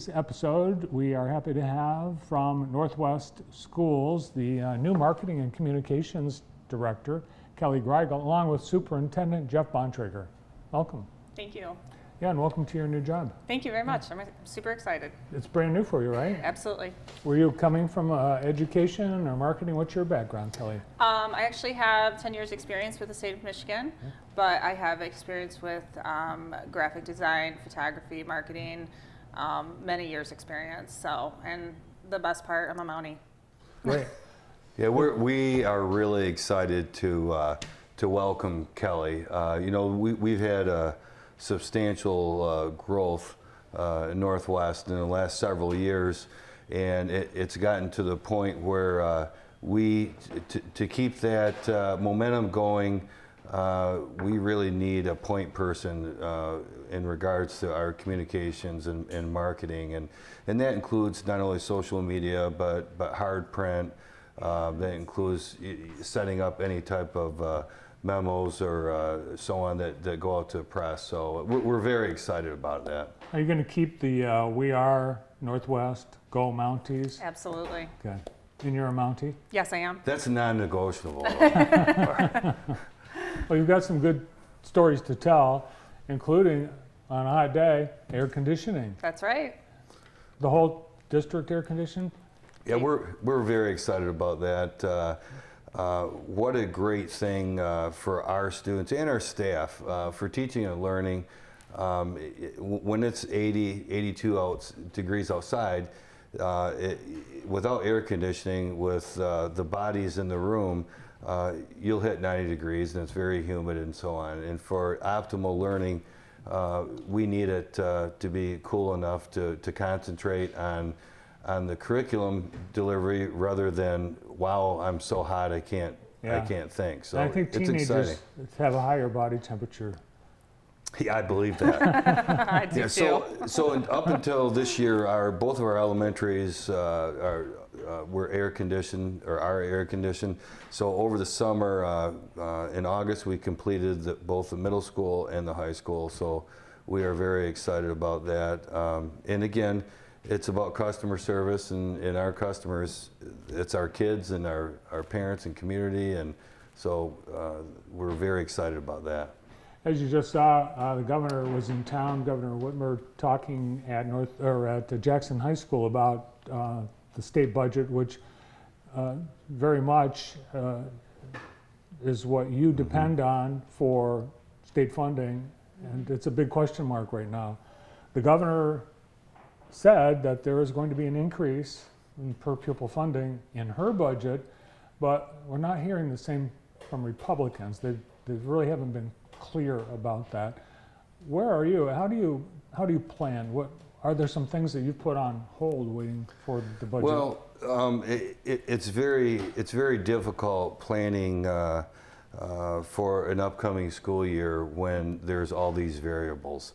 This episode, we are happy to have from Northwest Schools the new Marketing and Communications Director, Kelly Greigel, along with Superintendent Jeff Bontrager. Welcome. Thank you. Yeah, and welcome to your new job. Thank you very much. I'm super excited. It's brand new for you, right? Absolutely. Were you coming from education or marketing? What's your background, Kelly? I actually have 10 years experience with the state of Michigan, but I have experience with graphic design, photography, marketing, many years experience. So, and the best part, I'm a Mountie. Great. Yeah, we are really excited to welcome Kelly. We've had a substantial growth in Northwest in the last several years, and it's gotten to the point where to keep that momentum going, we really need a point person in regards to our communications and marketing, and that includes not only social media but hard print. That includes setting up any type of memos or so on that go out to the press. So we're very excited about that. Are you going to keep the We Are Northwest Go Mounties? Absolutely. Okay. And you're a Mountie? Yes, I am. That's non-negotiable. Well, you've got some good stories to tell, including, on a hot day, air conditioning. That's right. The whole district air conditioned? Yeah, we're very excited about that. What a great thing for our students and our staff for teaching and learning. When it's 82 degrees outside, without air conditioning, with the bodies in the room, you'll hit 90 degrees and it's very humid and so on. And for optimal learning, we need it to be cool enough to concentrate on the curriculum delivery rather than, wow, I'm so hot I can't think. So I think teenagers have a higher body temperature. Yeah, I believe that. I do too. So up until this year, both of our elementaries were air conditioned or are air conditioned. So over the summer, in August, we completed both the middle school and the high school. So we are very excited about that. And again, it's about customer service and our customers. It's our kids and our parents and community, and so we're very excited about that. As you just saw, the governor was in town, Governor Whitmer, talking at Jackson High School about the state budget, which very much is what you depend on for state funding, and it's a big question mark right now. The governor said that there is going to be an increase in per pupil funding in her budget, but we're not hearing the same from Republicans. They really haven't been clear about that. Where are you? How do you plan? What are there some things that you've put on hold waiting for the budget? Well, it's very difficult planning for an upcoming school year when there's all these variables.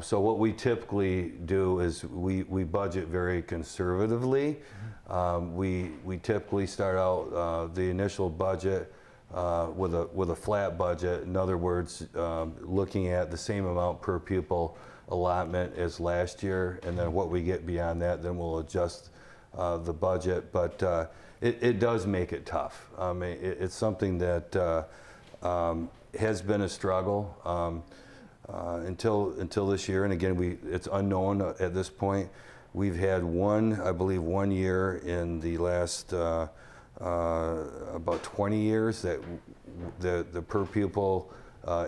So what we typically do is we budget very conservatively. We typically start out the initial budget with a flat budget. In other words, looking at the same amount per pupil allotment as last year, and then what we get beyond that, then we'll adjust the budget. But it does make it tough. It's something that has been a struggle. Until this year, and again, it's unknown at this point. We've had I believe one year in the last about 20 years that the per pupil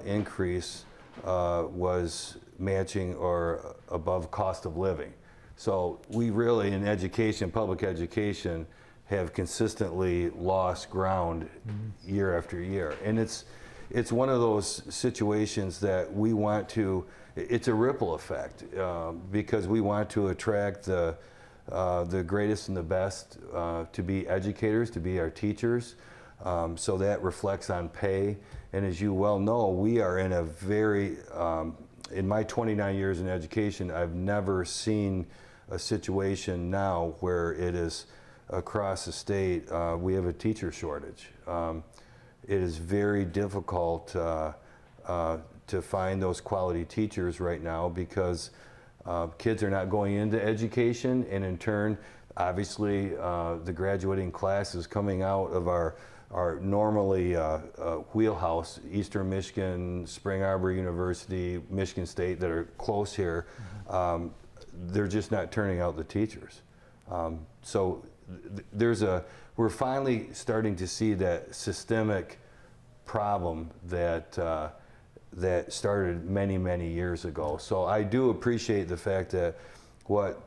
increase was matching or above cost of living. So we really, in education, public education, have consistently lost ground year after year, and it's one of those situations that we want to, it's a ripple effect because we want to attract the greatest and the best to be educators, to be our teachers. So that reflects on pay. And as you well know, we are in a very, in my 29 years in education, I've never seen a situation now where it is across the state, we have a teacher shortage. It is very difficult to find those quality teachers right now because Kids are not going into education, and in turn, obviously, the graduating class is coming out of our normally wheelhouse, Eastern Michigan, Spring Arbor University, Michigan State, that are close here. They're just not turning out the teachers. So we're finally starting to see that systemic problem that started many, many years ago. So I do appreciate the fact that what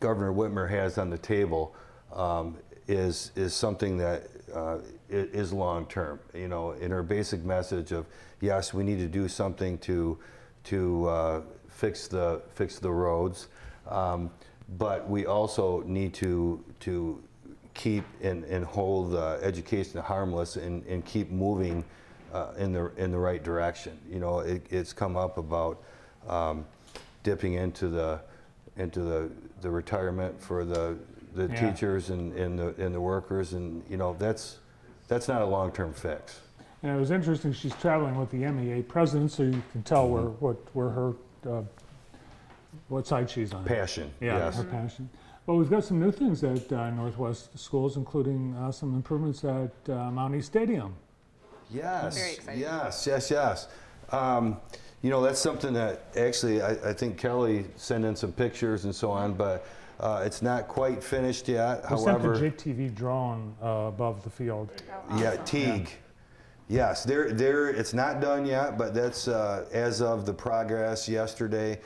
Governor Whitmer has on the table is something that is long term. You know, in her basic message of, yes, we need to do something to fix the roads, but we also need to keep and hold education harmless and keep moving in the right direction. You know, it's come up about dipping into the retirement for the teachers and the workers, and you know, that's not a long-term fix. And it was interesting, she's traveling with the MEA president, so you can tell where her what side she's on. Passion. Yeah, Yes. her passion. Well, we've got some new things at Northwest Schools, including some improvements at Mountie Stadium. Yes. Very exciting. Yes. You know, that's something that actually I think Kelly sent in some pictures and so on, but it's not quite finished yet. We However, sent the JTV drone above the field. yeah, Teague. Yes, it's not done yet, but that's as of the progress yesterday.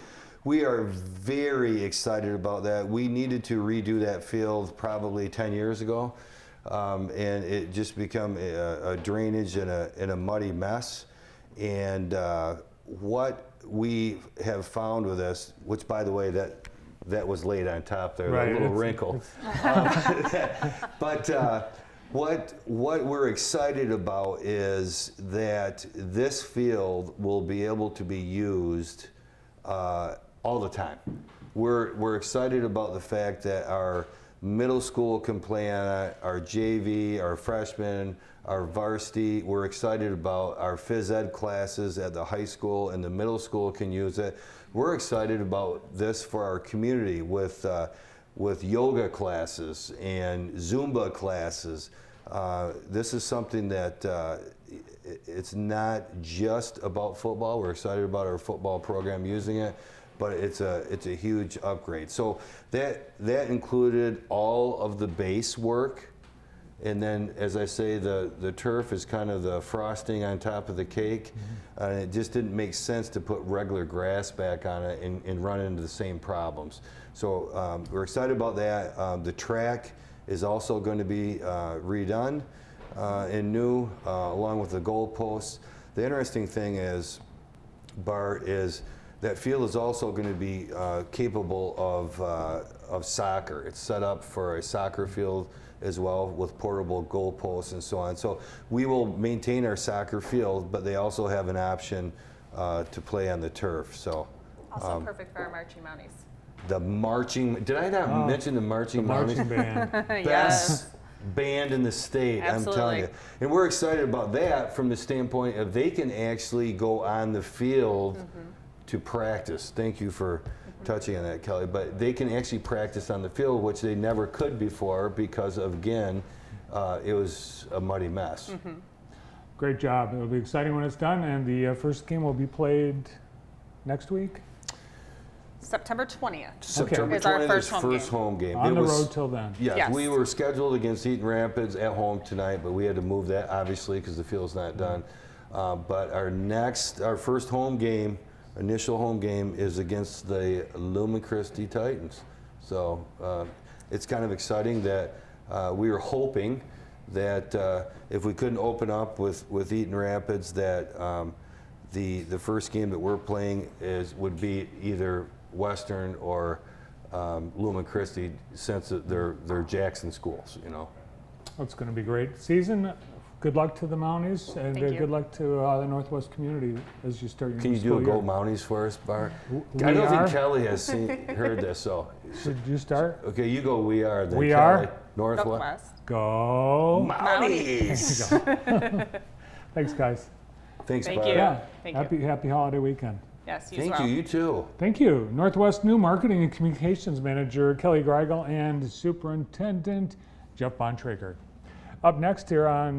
We are very excited about that. We needed to redo that field probably 10 years ago, and it just become a drainage and a muddy mess. And what we have found with this, which by the way, that was laid on top there, Right, a little it's- wrinkle. But what we're excited about is that this field will be able to be used all the time. We're excited about the fact that our middle school can play on it, our JV, our freshmen, our varsity. We're excited about our phys ed classes at the high school, and the middle school can use it. We're excited about this for our community with yoga classes and Zumba classes. This is something that it's not just about football. We're excited about our football program using it, but it's a huge upgrade. So that included all of the base work, and then, as I say, the turf is kind of the frosting on top of the cake. And it just didn't make sense to put regular grass back on it and run into the same problems. So we're excited about that. The track is also going to be redone and new, along with the goalposts. The interesting thing is, Bart, is that field is also going to be capable of soccer. It's set up for a soccer field as well, with portable goalposts and so on. So we will maintain our soccer field, but they also have an option to play on the turf. So Also perfect for our marching Mounties. the marching, did I not mention the marching Marching Mounties? band. Best band in the state, I'm telling you. Absolutely. And we're excited about that from the standpoint of they can actually go on the field to practice. Thank you for touching on that, Kelly. But they can actually practice on the field, which they never could before because of, again, it was a muddy mess. Great job. It'll be exciting when it's done, and the first game will be played next week. September 20th. September Is our 20th first is home first game. home game. On It the was- road till then. Yes, Yes. we were scheduled against Eaton Rapids at home tonight, but we had to move that obviously because the field's not done. But our first home game, initial home game, is against the Lumen Christi Titans. So it's kind of exciting that we were hoping that if we couldn't open up with Eaton Rapids, that the first game that we're playing would be either Western or Lumen Christi, since they're Jackson schools, you know. It's going to be a great season. Good luck to the Mounties, and Thank you. good luck to the Northwest community as you start your Can new you do a school Go year. Mounties for us, Bart? We I don't are. think Kelly has heard this, so. Should you start? Okay, you go We Are, then We Kelly. Are? Northwest. Northwest. Go. Mounties! Thanks, guys. Thanks, Thank Bart. you. Yeah. Thank you. Happy holiday weekend. Yes, you as Thank well. you. You too. Thank you. Northwest New Marketing and Communications Manager Kelly Greigel and Superintendent Jeff Bontrager. Up next here on